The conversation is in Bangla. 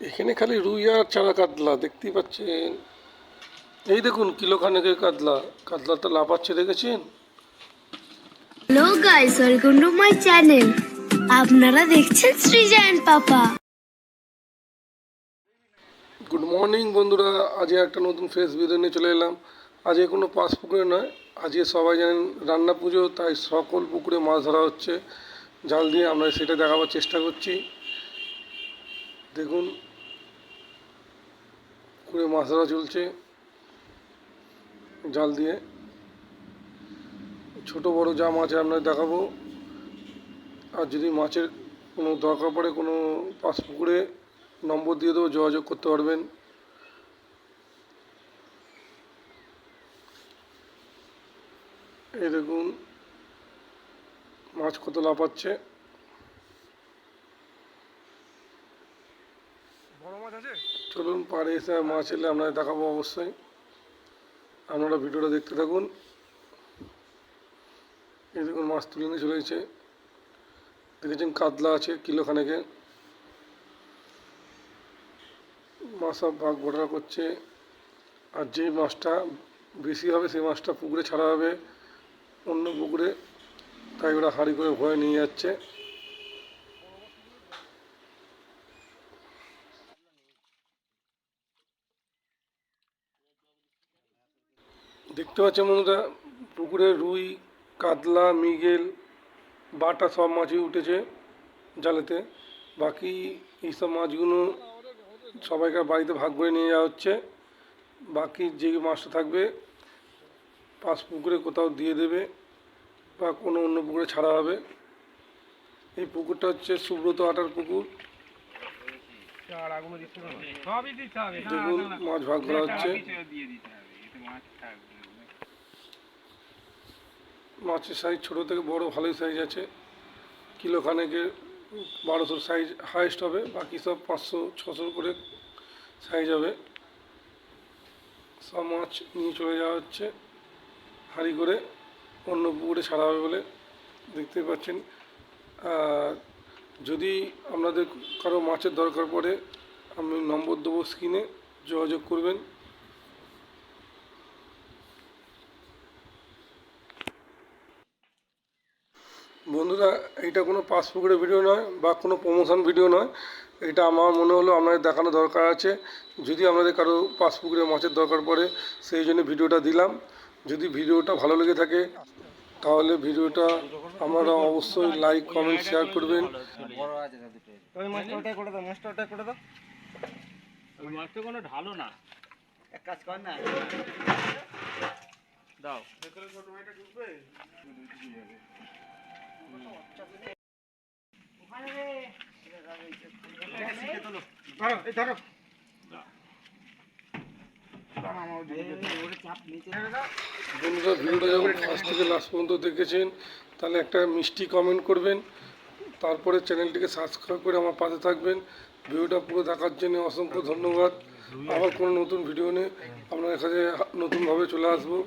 এখানে খালি রুই আর চারা কাতলা দেখতেই পাচ্ছেন। এই দেখুন কিলোখানেকের কাতলা, কাতলাটা লাফাচ্ছে দেখেছেন? Hello guys, welcome to my channel. আপনারা দেখছেন সৃজন পাপা। গুড মর্নিং বন্ধুরা, আজ একটা নতুন ফ্রেশ ভিডিও নিয়ে চলে এলাম। আজকে কোনো পাঁচ পুকুরে নয়, আজকে সবাই জানেন রান্না পুজো, তাই সকল পুকুরে মাছ ধরা হচ্ছে জাল দিয়ে। আমরা সেটা দেখাবার চেষ্টা করছি। দেখুন পুকুরে মাছ ধরা চলছে জাল দিয়ে। ছোট বড় যা মাছ আপনাদের দেখাবো। আর যদি মাছের কোনো দরকার পড়ে কোনো পাঁচ পুকুরে নম্বর দিয়ে দেবো, যোগাযোগ করতে পারবেন। এই দেখুন মাছ কত লাফাচ্ছে। বড় মাছ আছে। চলুন পাড়ে এসে মাছ এলে আপনাদের দেখাবো অবশ্যই, আপনারা ভিডিওটা দেখতে থাকুন। এই দেখুন মাছ তুলে নিয়ে চলে এসেছে, দেখেছেন কাতলা আছে কিলোখানেকে। মাছ সব ভাগ বটরা করছে। আর যে মাছটা বেশি হবে সেই মাছটা পুকুরে ছাড়া হবে অন্য পুকুরে, তাই ওরা হাঁড়ি করে ভয়ে নিয়ে যাচ্ছে। দেখতে পাচ্ছেন বন্ধুরা, পুকুরে রুই, কাতলা, মৃগেল, বাটা সব মাছই উঠেছে জালেতে। বাকি এইসব মাছগুলো সবাইকার বাড়িতে ভাগ করে নিয়ে যাওয়া হচ্ছে। বাকি যে মাছটা থাকবে পাঁচ পুকুরে কোথাও দিয়ে দেবে বা কোনো অন্য পুকুরে ছাড়া হবে। এই পুকুরটা হচ্ছে সুব্রত আটার পুকুর। দেখুন মাছ ভাগ করা হচ্ছে। মাছের সাইজ ছোটো থেকে বড় ভালোই সাইজ আছে। কিলোখানেকের 1200 সাইজ হাইস্ট হবে, বাকি সব 500-600 করে সাইজ হবে। সব মাছ নিয়ে চলে যাওয়া হচ্ছে হাঁড়ি করে, অন্য পুকুরে ছাড়া হবে বলে দেখতে পাচ্ছেন। আর যদি আপনাদের কারো মাছের দরকার পড়ে আমি নম্বর দেবো স্ক্রিনে, যোগাযোগ করবেন। বন্ধুরা এইটা কোনো পাঁচ পুকুরের ভিডিও নয় বা কোনো প্রমোশন ভিডিও নয়, এটা আমার মনে হলো আপনাদের দেখানো দরকার আছে। যদি আপনাদের কারো পাঁচ পুকুরে মাছের দরকার পড়ে সেই জন্য ভিডিওটা দিলাম। যদি ভিডিওটা ভালো লেগে থাকে তাহলে ভিডিওটা আপনারা অবশ্যই লাইক কমেন্ট শেয়ার করবেন। ওই মাছটা ওটাই করে দাও, মাছটা ওটাই করে দাও। ওই মাছটা কোনো ঢালো না, এক কাজ কর না, দাও। ধরো, এই ধরো। বন্ধুরা ভিডিওটা যখন ফার্স্ট থেকে লাস্ট পর্যন্ত দেখেছেন তাহলে একটা মিষ্টি কমেন্ট করবেন, তারপরে চ্যানেলটিকে সাবস্ক্রাইব করে আমার পাশে থাকবেন। ভিডিওটা পুরো দেখার জন্য অসংখ্য ধন্যবাদ। আবার কোনো নতুন ভিডিও নিয়ে আপনার কাছে নতুনভাবে চলে আসবো।